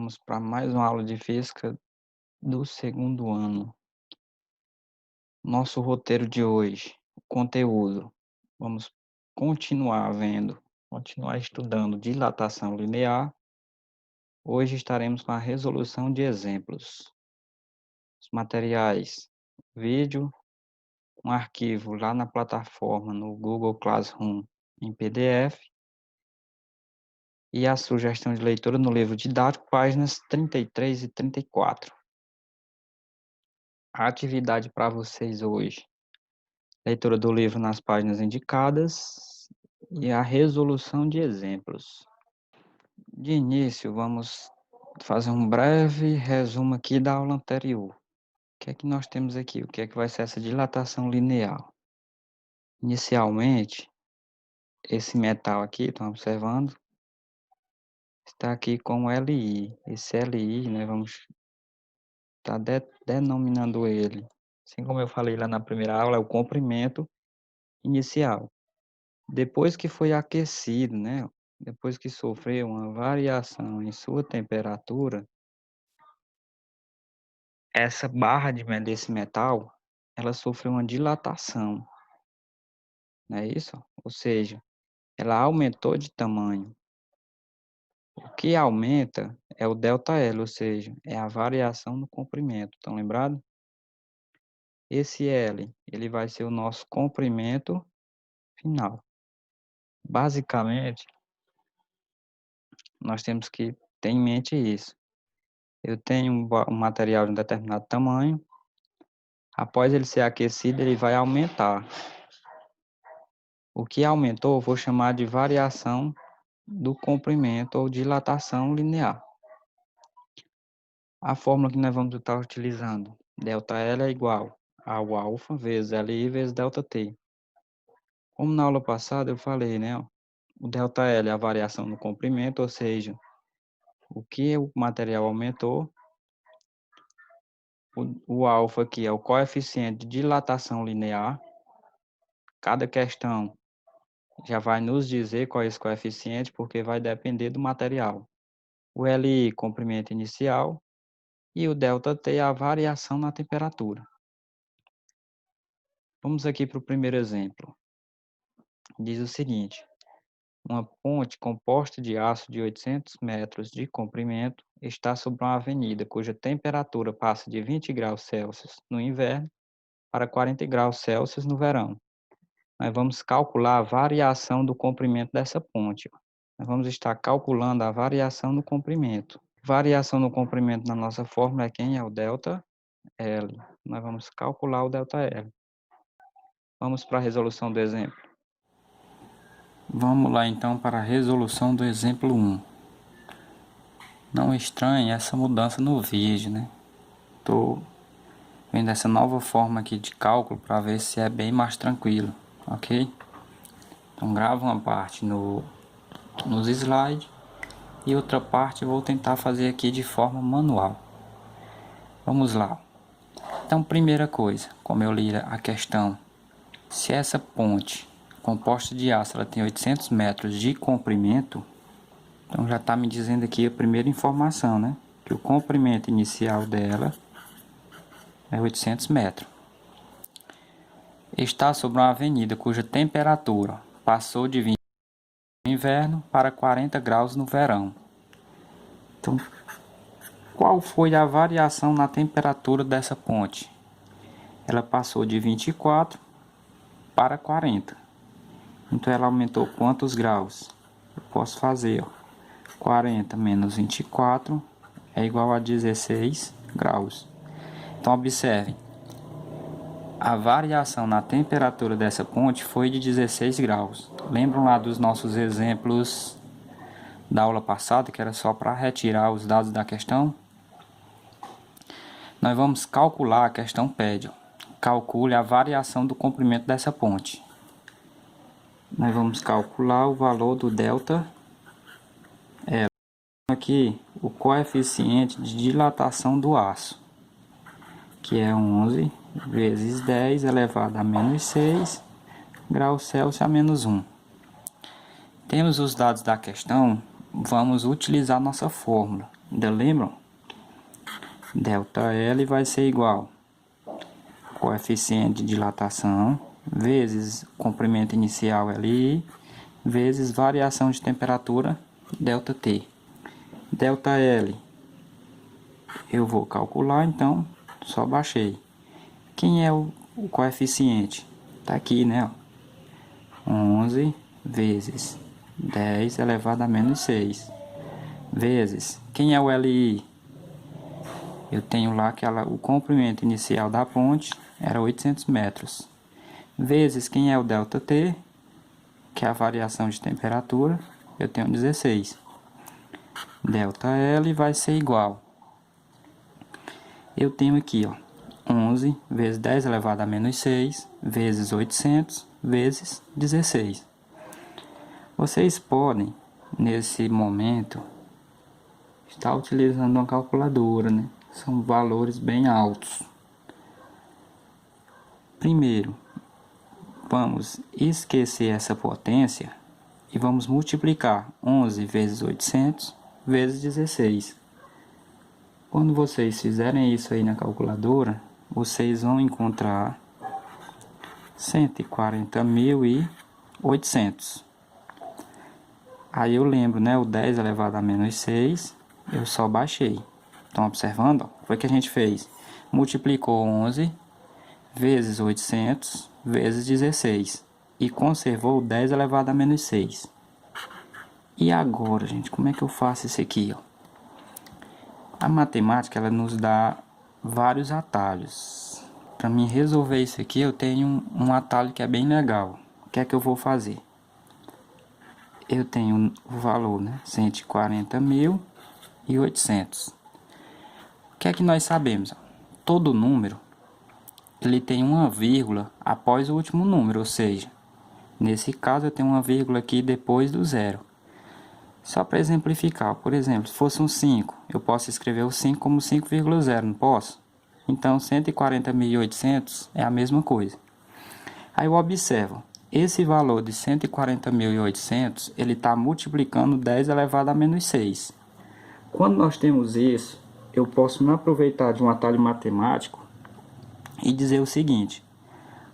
Vamos para mais uma aula de física do segundo ano. Nosso roteiro de hoje, conteúdo. Vamos continuar estudando dilatação linear. Hoje estaremos com a resolução de exemplos. Os materiais, vídeo, um arquivo lá na plataforma no Google Classroom em PDF e a sugestão de leitura no livro didático, páginas 33 e 34. A atividade para vocês hoje: leitura do livro nas páginas indicadas e a resolução de exemplos. De início, vamos fazer um breve resumo aqui da aula anterior. O que é que nós temos aqui? O que é que vai ser essa dilatação linear? Inicialmente, esse metal aqui, estão observando, está aqui com Li. Esse Li, né, vamos estar denominando ele, assim como eu falei lá na primeira aula, é o comprimento inicial. Depois que foi aquecido, né, depois que sofreu uma variação em sua temperatura, essa barra desse metal, ela sofreu uma dilatação, não é isso? Ou seja, ela aumentou de tamanho. O que aumenta é o ΔL, ou seja, é a variação no comprimento, estão lembrados? Esse L, ele vai ser o nosso comprimento final. Basicamente, nós temos que ter em mente isso. Eu tenho um material de um determinado tamanho, após ele ser aquecido, ele vai aumentar. O que aumentou, eu vou chamar de variação do comprimento ou dilatação linear. A fórmula que nós vamos estar utilizando, ΔL é igual ao alfa vezes Li vezes ΔT. Como na aula passada eu falei, né? O ΔL é a variação no comprimento, ou seja, o que o material aumentou. O alfa aqui é o coeficiente de dilatação linear. Cada questão já vai nos dizer qual é esse coeficiente, porque vai depender do material. O Li, comprimento inicial, e o ΔT é a variação na temperatura. Vamos aqui para o primeiro exemplo. Diz o seguinte: uma ponte composta de aço de 800 metros de comprimento está sobre uma avenida cuja temperatura passa de 20 graus Celsius no inverno para 40 graus Celsius no verão. Nós vamos calcular a variação do comprimento dessa ponte. Nós vamos estar calculando a variação no comprimento. Variação no comprimento na nossa fórmula é quem? É o ΔL. Nós vamos calcular o ΔL. Vamos para a resolução do exemplo. Vamos lá então para a resolução do exemplo 1. Não estranhe essa mudança no vídeo, né? Estou vendo essa nova forma aqui de cálculo para ver se é bem mais tranquilo, ok? Então gravo uma parte nos slides e outra parte eu vou tentar fazer aqui de forma manual. Vamos lá. Então, primeira coisa, como eu li a questão, se essa ponte composta de aço ela tem 800 metros de comprimento, então já está me dizendo aqui a primeira informação, né? Que o comprimento inicial dela é 800 metros. Está sobre uma avenida cuja temperatura passou de 20 no inverno para 40 graus no verão. Então, qual foi a variação na temperatura dessa ponte? Ela passou de 24 para 40. Então, ela aumentou quantos graus? Eu posso fazer, 40 menos 24 é igual a 16 graus. Então, observem. A variação na temperatura dessa ponte foi de 16 graus. Lembram lá dos nossos exemplos da aula passada, que era só para retirar os dados da questão? Nós vamos calcular, a questão pede. Calcule a variação do comprimento dessa ponte. Nós vamos calcular o valor do ΔL. Aqui, o coeficiente de dilatação do aço, que é 11 vezes 10 elevado a menos 6 graus Celsius a menos 1. Temos os dados da questão, vamos utilizar nossa fórmula. Ainda lembram? ΔL vai ser igual coeficiente de dilatação vezes comprimento inicial LI vezes variação de temperatura ΔT. ΔL eu vou calcular, então só baixei. Quem é o coeficiente? Tá aqui, né? 11 vezes 10 elevado a menos 6 vezes. Quem é o LI? Eu tenho lá que o comprimento inicial da ponte era 800 metros. Vezes quem é o ΔT, que é a variação de temperatura, eu tenho 16. ΔL vai ser igual. Eu tenho aqui, ó, 11 vezes 10 elevado a menos 6 vezes 800 vezes 16. Vocês podem, nesse momento, estar utilizando uma calculadora, né? São valores bem altos. Primeiro, vamos esquecer essa potência e vamos multiplicar 11 vezes 800 vezes 16. Quando vocês fizerem isso aí na calculadora, vocês vão encontrar 140.800. Aí eu lembro, né, o 10 elevado a menos 6, eu só baixei. Estão observando? Foi o que a gente fez. Multiplicou 11 vezes 800 vezes 16 e conservou 10 elevado a menos 6. E agora, gente, como é que eu faço isso aqui, ó? A matemática, ela nos dá vários atalhos. Para mim resolver isso aqui, eu tenho um atalho que é bem legal. O que é que eu vou fazer? Eu tenho o valor, né? 140.800. O que é que nós sabemos? Todo número, ele tem uma vírgula após o último número, ou seja, nesse caso eu tenho uma vírgula aqui depois do zero. Só para exemplificar, por exemplo, se fosse um 5, eu posso escrever o 5 como 5,0, não posso? Então 140.800 é a mesma coisa. Aí eu observo, esse valor de 140.800, ele está multiplicando 10 elevado a menos 6. Quando nós temos isso, eu posso me aproveitar de um atalho matemático e dizer o seguinte: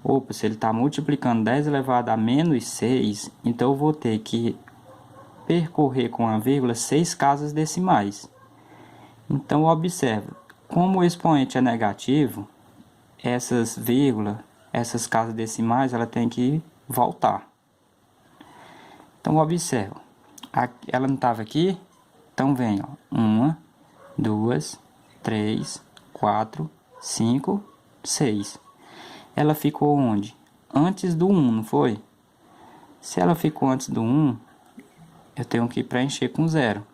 opa, se ele está multiplicando 10 elevado a menos 6, então eu vou ter que percorrer com a vírgula 6 casas decimais. Então observe, como o expoente é negativo, essas vírgulas, essas casas decimais, ela tem que voltar. Então observe, ela não estava aqui? Então vem, ó, 1, 2, 3, 4, 5, 6. Ela ficou onde? Antes do 1, não foi? Se ela ficou antes do 1, eu tenho que preencher com 0.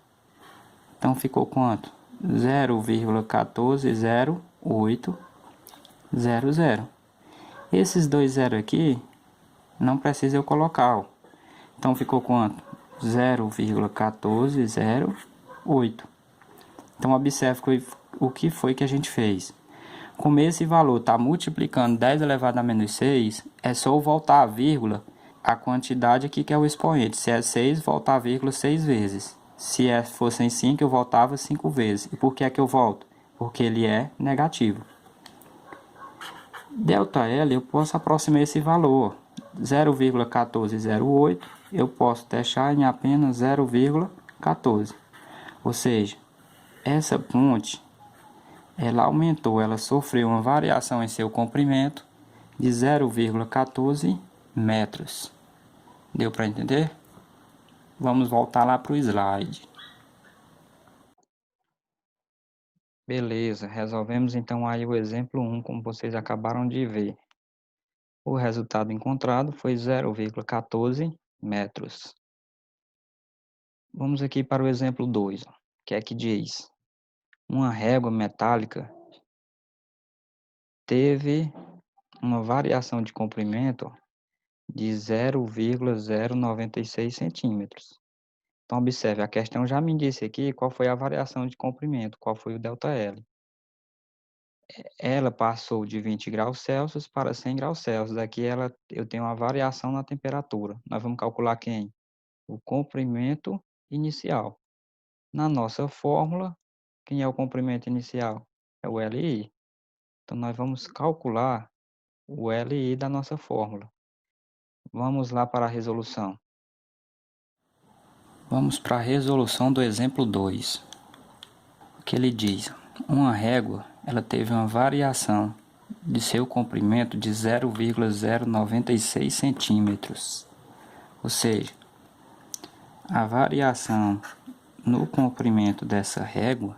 Então ficou quanto? 0,1408000. Esses dois zeros aqui, não precisa eu colocar, ó. Então ficou quanto? 0,14008. Então observe o que foi que a gente fez. Como esse valor está multiplicando 10 elevado a menos 6, é só eu voltar a vírgula, a quantidade aqui que é o expoente. Se é 6, voltar a vírgula 6 vezes. Se fossem 5, eu voltava 5 vezes. E por que é que eu volto? Porque ele é negativo. ΔL, eu posso aproximar esse valor. 0,1408, eu posso deixar em apenas 0,14. Ou seja, essa ponte, ela aumentou, ela sofreu uma variação em seu comprimento de 0,14 metros. Deu para entender? Vamos voltar lá para o slide. Beleza, resolvemos então aí o exemplo 1, como vocês acabaram de ver. O resultado encontrado foi 0,14 metros. Vamos aqui para o exemplo 2, que é que diz: uma régua metálica teve uma variação de comprimento de 0,096 centímetros. Então, observe, a questão já me disse aqui qual foi a variação de comprimento, qual foi o ΔL. Ela passou de 20 graus Celsius para 100 graus Celsius. Aqui eu tenho uma variação na temperatura. Nós vamos calcular quem? O comprimento inicial. Na nossa fórmula, Quem é o comprimento inicial? É o LI. Então, nós vamos calcular o LI da nossa fórmula. Vamos lá para a resolução. Vamos para a resolução do exemplo 2. O que ele diz? Uma régua, ela teve uma variação de seu comprimento de 0,096 centímetros. Ou seja, a variação no comprimento dessa régua,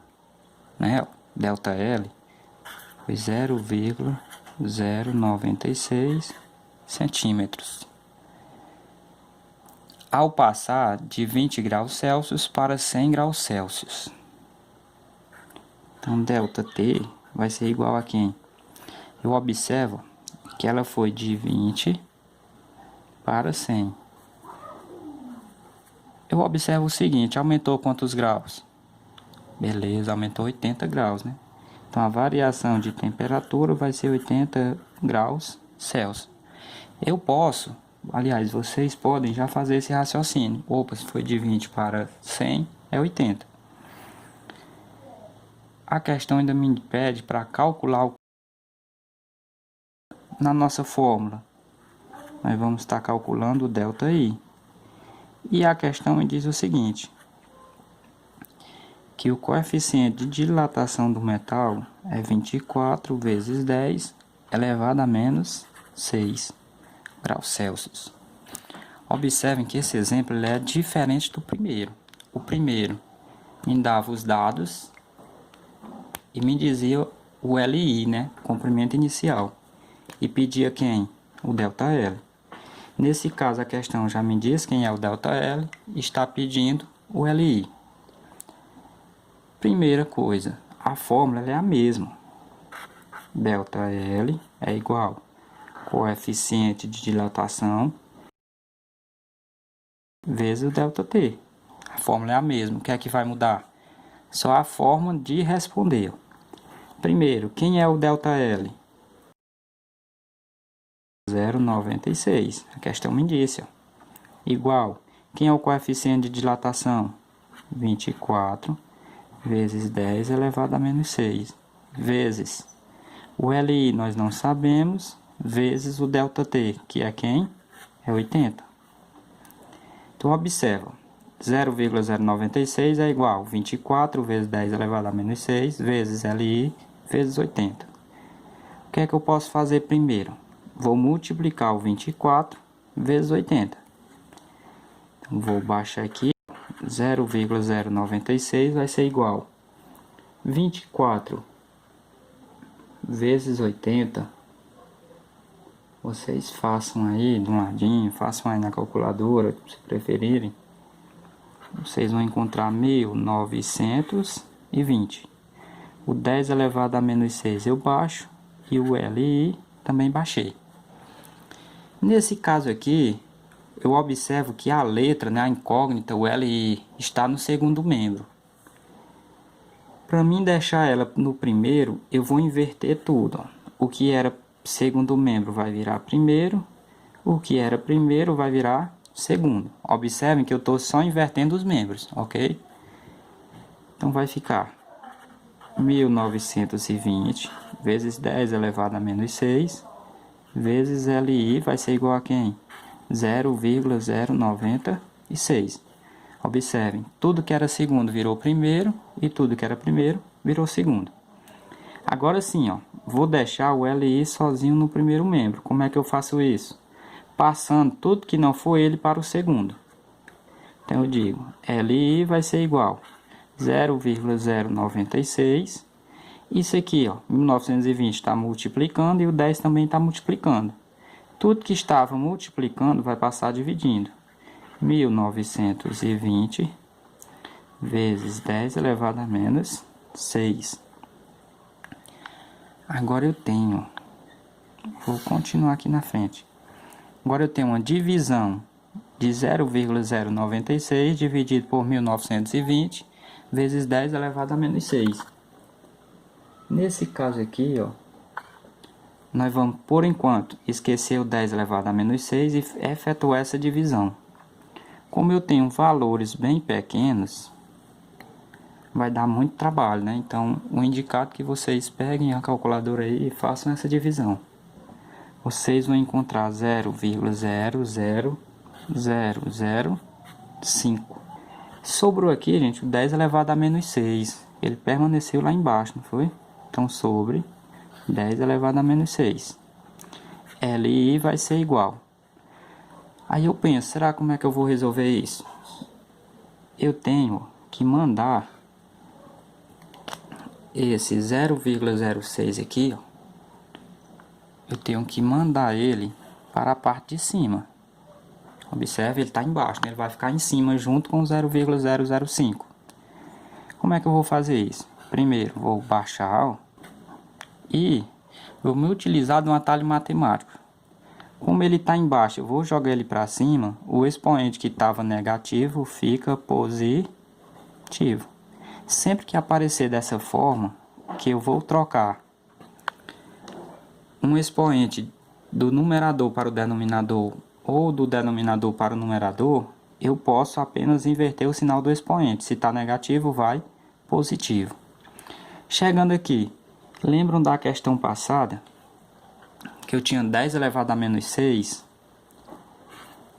né, ΔL, foi 0,096 centímetros. Ao passar de 20 graus Celsius para 100 graus Celsius. Então, ΔT vai ser igual a quem? Eu observo que ela foi de 20 para 100. Eu observo o seguinte, aumentou quantos graus? Beleza, aumentou 80 graus, né? Então, a variação de temperatura vai ser 80 graus Celsius. Eu posso, aliás, vocês podem já fazer esse raciocínio. Opa, se foi de 20 para 100, é 80. A questão ainda me pede para calcular na nossa fórmula. Nós vamos estar calculando o ΔI. E a questão me diz o seguinte, que o coeficiente de dilatação do metal é 24 vezes 10 elevado a menos 6 graus Celsius. Observem que esse exemplo ele é diferente do primeiro. O primeiro me dava os dados e me dizia o LI, né, comprimento inicial, e pedia quem? O ΔL. Nesse caso a questão já me diz quem é o ΔL e está pedindo o LI. Primeira coisa, a fórmula é a mesma. ΔL é igual coeficiente de dilatação vezes o ΔT. A fórmula é a mesma. O que é que vai mudar? Só a forma de responder. Primeiro, quem é o ΔL? 0,96. A questão me disse. Igual. Quem é o coeficiente de dilatação? 24 vezes 10 elevado a menos 6. Vezes o LI nós não sabemos. Vezes o ΔT, que é quem? É 80. Então, observa. 0,096 é igual a 24 vezes 10 elevado a menos 6 vezes LI vezes 80. O que é que eu posso fazer primeiro? Vou multiplicar o 24 vezes 80. Então, vou baixar aqui. 0,096 vai ser igual a 24 vezes 80. Vocês façam aí de um ladinho, façam aí na calculadora, se preferirem. Vocês vão encontrar 1920. O 10 elevado a menos 6 eu baixo e o LI também baixei. Nesse caso aqui, eu observo que a letra, né, a incógnita, o LI, está no segundo membro. Para mim deixar ela no primeiro, eu vou inverter tudo. Ó. O que era segundo membro vai virar primeiro, o que era primeiro vai virar segundo. Observem que eu estou só invertendo os membros, ok? Então vai ficar 1920 vezes 10 elevado a menos 6 vezes LI vai ser igual a quem? 0,096. Observem, tudo que era segundo virou primeiro e tudo que era primeiro virou segundo. Agora sim, ó, vou deixar o LI sozinho no primeiro membro. Como é que eu faço isso? Passando tudo que não for ele para o segundo. Então eu digo, LI vai ser igual a 0,096. Isso aqui, ó, 1920 está multiplicando e o 10 também está multiplicando. Tudo que estava multiplicando vai passar dividindo. 1920 vezes 10 elevado a menos 6. Agora eu tenho, vou continuar aqui na frente. Agora eu tenho uma divisão de 0,096 dividido por 1920 vezes 10 elevado a menos 6. Nesse caso aqui, ó, nós vamos, por enquanto, esquecer o 10 elevado a menos 6 e efetuar essa divisão. Como eu tenho valores bem pequenos, vai dar muito trabalho, né? Então, o indicado é que vocês peguem a calculadora aí e façam essa divisão. Vocês vão encontrar 0,00005. Sobrou aqui, gente, o 10 elevado a menos 6. Ele permaneceu lá embaixo, não foi? Então, sobre 10 elevado a menos 6. LI vai ser igual. Aí eu penso, será como é que eu vou resolver isso? Eu tenho que mandar esse 0,06 aqui, ó. Eu tenho que mandar ele para a parte de cima. Observe, ele está embaixo, né? Ele vai ficar em cima junto com 0,005. Como é que eu vou fazer isso? Primeiro, vou baixar, ó, e vou me utilizar de um atalho matemático. Como ele está embaixo, eu vou jogar ele para cima, o expoente que estava negativo fica positivo. Sempre que aparecer dessa forma, que eu vou trocar um expoente do numerador para o denominador ou do denominador para o numerador, eu posso apenas inverter o sinal do expoente. Se está negativo, vai positivo. Chegando aqui, lembram da questão passada? Que eu tinha 10 elevado a menos 6.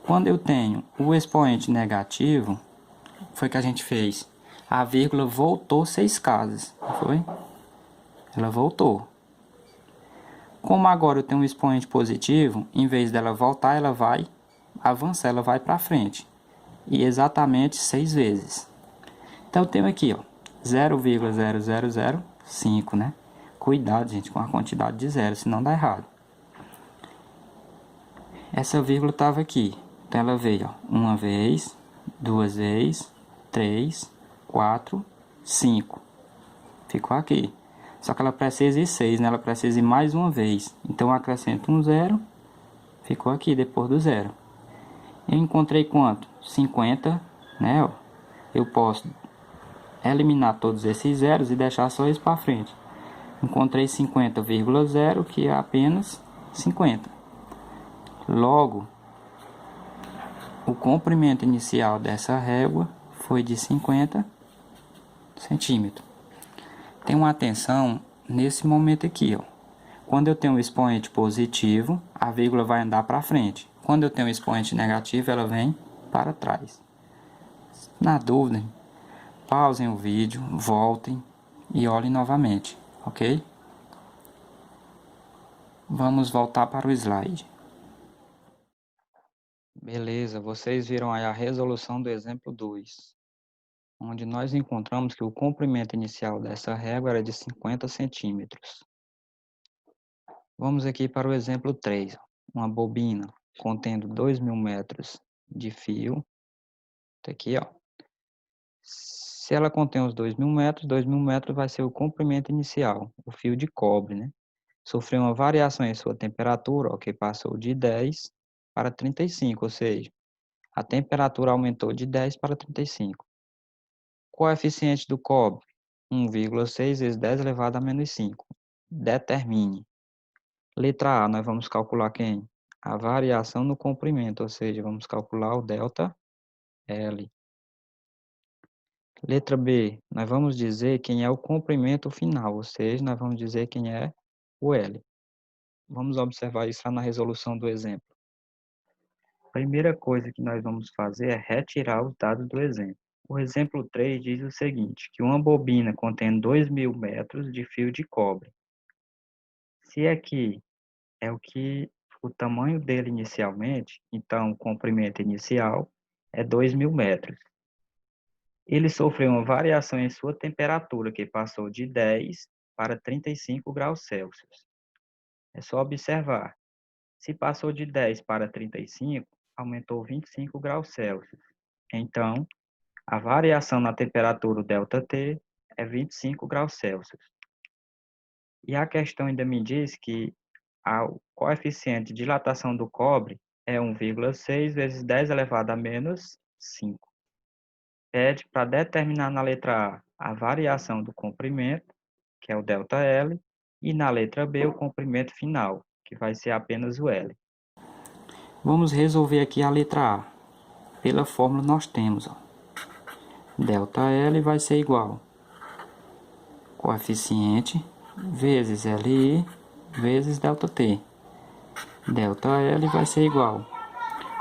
Quando eu tenho o expoente negativo, foi que a gente fez. A vírgula voltou 6 casas, não foi? Ela voltou. Como agora eu tenho um expoente positivo, em vez dela voltar, ela vai avançar, ela vai para frente. E exatamente 6 vezes. Então eu tenho aqui, ó, 0,0005, né? Cuidado, gente, com a quantidade de zero, senão dá errado. Essa vírgula estava aqui. Então ela veio, ó, uma vez, duas vezes, 3, 4, 5. Ficou aqui. Só que ela precisa ir 6, né? Ela precisa ir mais uma vez. Então eu acrescento um zero. Ficou aqui depois do zero. Eu encontrei quanto? 50, né? Ó. Eu posso eliminar todos esses zeros e deixar só isso para frente. Encontrei 50,0, que é apenas 50. Logo, o comprimento inicial dessa régua foi de 50 centímetros. Tem uma atenção nesse momento aqui, ó. Quando eu tenho um expoente positivo, a vírgula vai andar para frente. Quando eu tenho um expoente negativo, ela vem para trás. Na dúvida, pausem o vídeo, voltem e olhem novamente, ok? Vamos voltar para o slide. Beleza, vocês viram aí a resolução do exemplo 2, onde nós encontramos que o comprimento inicial dessa régua era de 50 centímetros. Vamos aqui para o exemplo 3, uma bobina contendo 2.000 metros de fio. Tá aqui, ó. Se ela contém os 2.000 metros vai ser o comprimento inicial, o fio de cobre, né? Sofreu uma variação em sua temperatura, ó, que passou de 10 para 35, ou seja, a temperatura aumentou de 10 para 35. Coeficiente do cobre, 1,6 vezes 10 elevado a menos 5. Determine. Letra A, nós vamos calcular quem? A variação no comprimento, ou seja, vamos calcular o delta L. Letra B, nós vamos dizer quem é o comprimento final, ou seja, nós vamos dizer quem é o L. Vamos observar isso lá na resolução do exemplo. A primeira coisa que nós vamos fazer é retirar os dados do exemplo. O exemplo 3 diz o seguinte, que uma bobina contém 2.000 metros de fio de cobre. Se aqui é o tamanho dele inicialmente, então o comprimento inicial é 2.000 metros. Ele sofreu uma variação em sua temperatura, que passou de 10 para 35 graus Celsius. É só observar. Se passou de 10 para 35, aumentou 25 graus Celsius. Então, a variação na temperatura ΔT é 25 graus Celsius. E a questão ainda me diz que o coeficiente de dilatação do cobre é 1,6 vezes 10 elevado a menos 5. Pede para determinar na letra A a variação do comprimento, que é o ΔL, e na letra B o comprimento final, que vai ser apenas o L. Vamos resolver aqui a letra A. Pela fórmula nós temos, ó, ΔL vai ser igual coeficiente vezes LI vezes ΔT. ΔL vai ser igual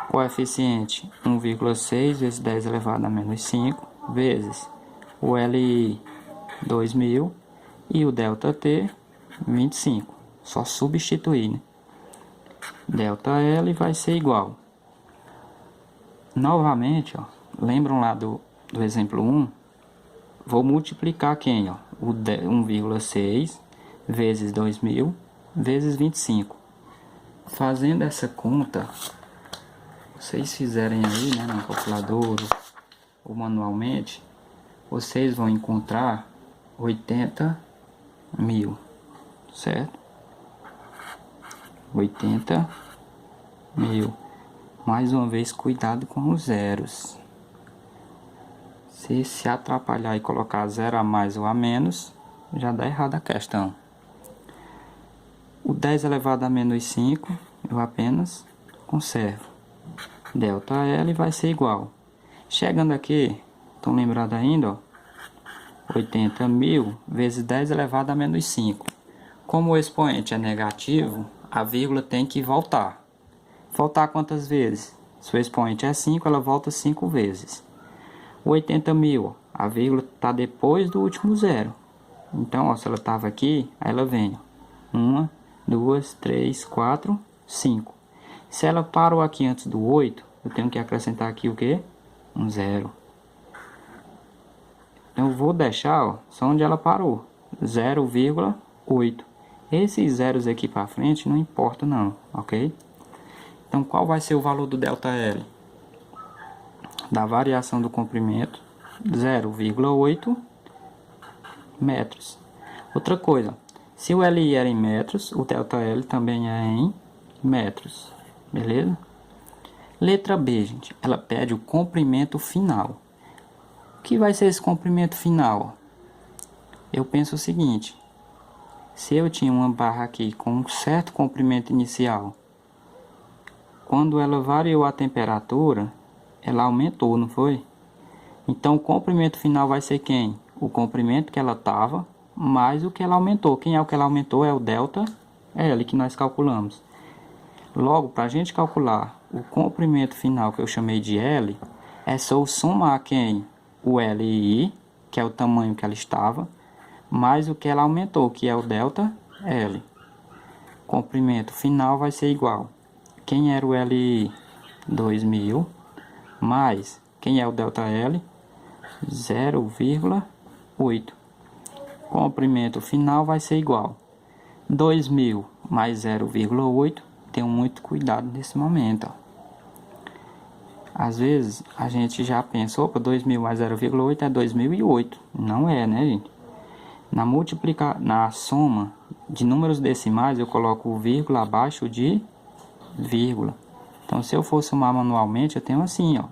coeficiente 1,6 vezes 10 elevado a menos 5 vezes o LI 2000 e o ΔT 25. Só substituir, né? ΔL vai ser igual. Novamente, ó, lembram lá do exemplo 1? Vou multiplicar quem? Ó? O 1,6 vezes 2000 vezes 25. Fazendo essa conta, vocês fizerem aí, né, na calculadora ou manualmente, vocês vão encontrar 80.000, certo? 80.000. Mais uma vez, cuidado com os zeros. Se atrapalhar e colocar zero a mais ou a menos, já dá errado a questão. O 10 elevado a menos 5, eu apenas conservo. ΔL vai ser igual. Chegando aqui, estão lembrados ainda? Ó, 80.000 vezes 10 elevado a menos 5. Como o expoente é negativo, a vírgula tem que voltar. Voltar quantas vezes? Se o expoente é 5, ela volta 5 vezes. 80.000, a vírgula está depois do último zero. Então, ó, se ela estava aqui, aí ela vem. 1, 2, 3, 4, 5. Se ela parou aqui antes do 8, eu tenho que acrescentar aqui o quê? Um zero. Então, eu vou deixar ó, só onde ela parou. 0,8. Esses zeros aqui para frente não importa não, ok? Então, qual vai ser o valor do ΔL? Da variação do comprimento, 0,8 metros. Outra coisa, se o LI era em metros, o ΔL também é em metros, beleza? Letra B, gente, ela pede o comprimento final. O que vai ser esse comprimento final? Eu penso o seguinte, se eu tinha uma barra aqui com um certo comprimento inicial, quando ela variou a temperatura, ela aumentou, não foi? Então o comprimento final vai ser quem? O comprimento que ela estava, mais o que ela aumentou. Quem é o que ela aumentou? É o ΔL que nós calculamos. Logo, para a gente calcular o comprimento final que eu chamei de L, é só somar quem? O LI, que é o tamanho que ela estava, mais o que ela aumentou, que é o ΔL. Comprimento final vai ser igual. Quem era o LI? 2000, mais quem é o ΔL? 0,8. Comprimento final vai ser igual. 2000 mais 0,8. Tenham muito cuidado nesse momento. Ó. Às vezes a gente já pensa, opa, 2000 mais 0,8 é 2008. Não é, né, gente? Na soma de números decimais, eu coloco o vírgula abaixo de vírgula. Então, se eu for somar manualmente, eu tenho assim, ó.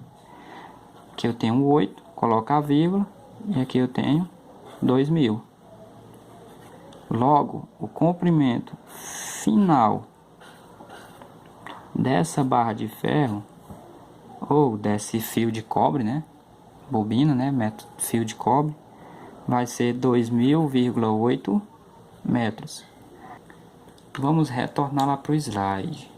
Aqui eu tenho 8, coloco a vírgula, e aqui eu tenho 2000. Logo, o comprimento final dessa barra de ferro, ou desse fio de cobre, né? Bobina, né? Fio de cobre, vai ser 2000,8 metros. Vamos retornar lá para o slide.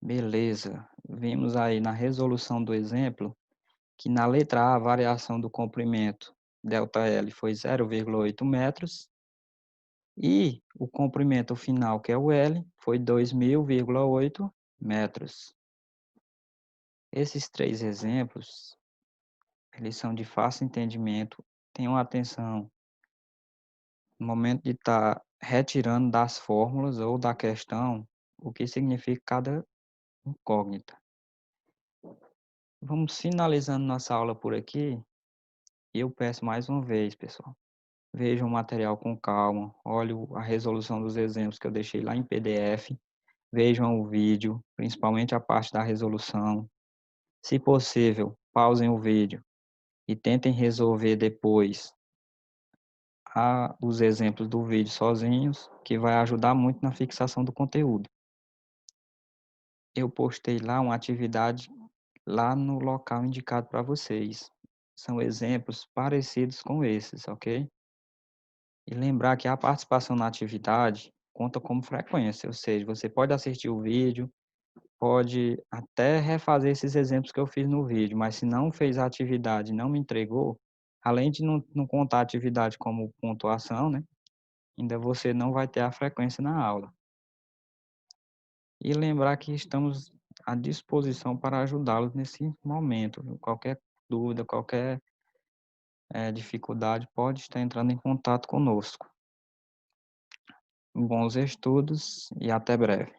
Beleza, vimos aí na resolução do exemplo que na letra A a variação do comprimento ΔL foi 0,8 metros e o comprimento final, que é o L, foi 2000,8 metros. Esses três exemplos, eles são de fácil entendimento. Tenham atenção no momento de estar retirando das fórmulas ou da questão o que significa cada incógnita. Vamos finalizando nossa aula por aqui. E eu peço mais uma vez, pessoal, vejam o material com calma, olhem a resolução dos exemplos que eu deixei lá em PDF, vejam o vídeo, principalmente a parte da resolução. Se possível, pausem o vídeo e tentem resolver depois os exemplos do vídeo sozinhos, que vai ajudar muito na fixação do conteúdo. Eu postei lá uma atividade lá no local indicado para vocês. são exemplos parecidos com esses, ok? E lembrar que a participação na atividade conta como frequência, ou seja, você pode assistir o vídeo, pode até refazer esses exemplos que eu fiz no vídeo, mas se não fez a atividade e não me entregou, além de não contar a atividade como pontuação, né, ainda você não vai ter a frequência na aula. E lembrar que estamos à disposição para ajudá-los nesse momento, viu. Qualquer dúvida, qualquer, dificuldade, pode estar entrando em contato conosco. Bons estudos e até breve.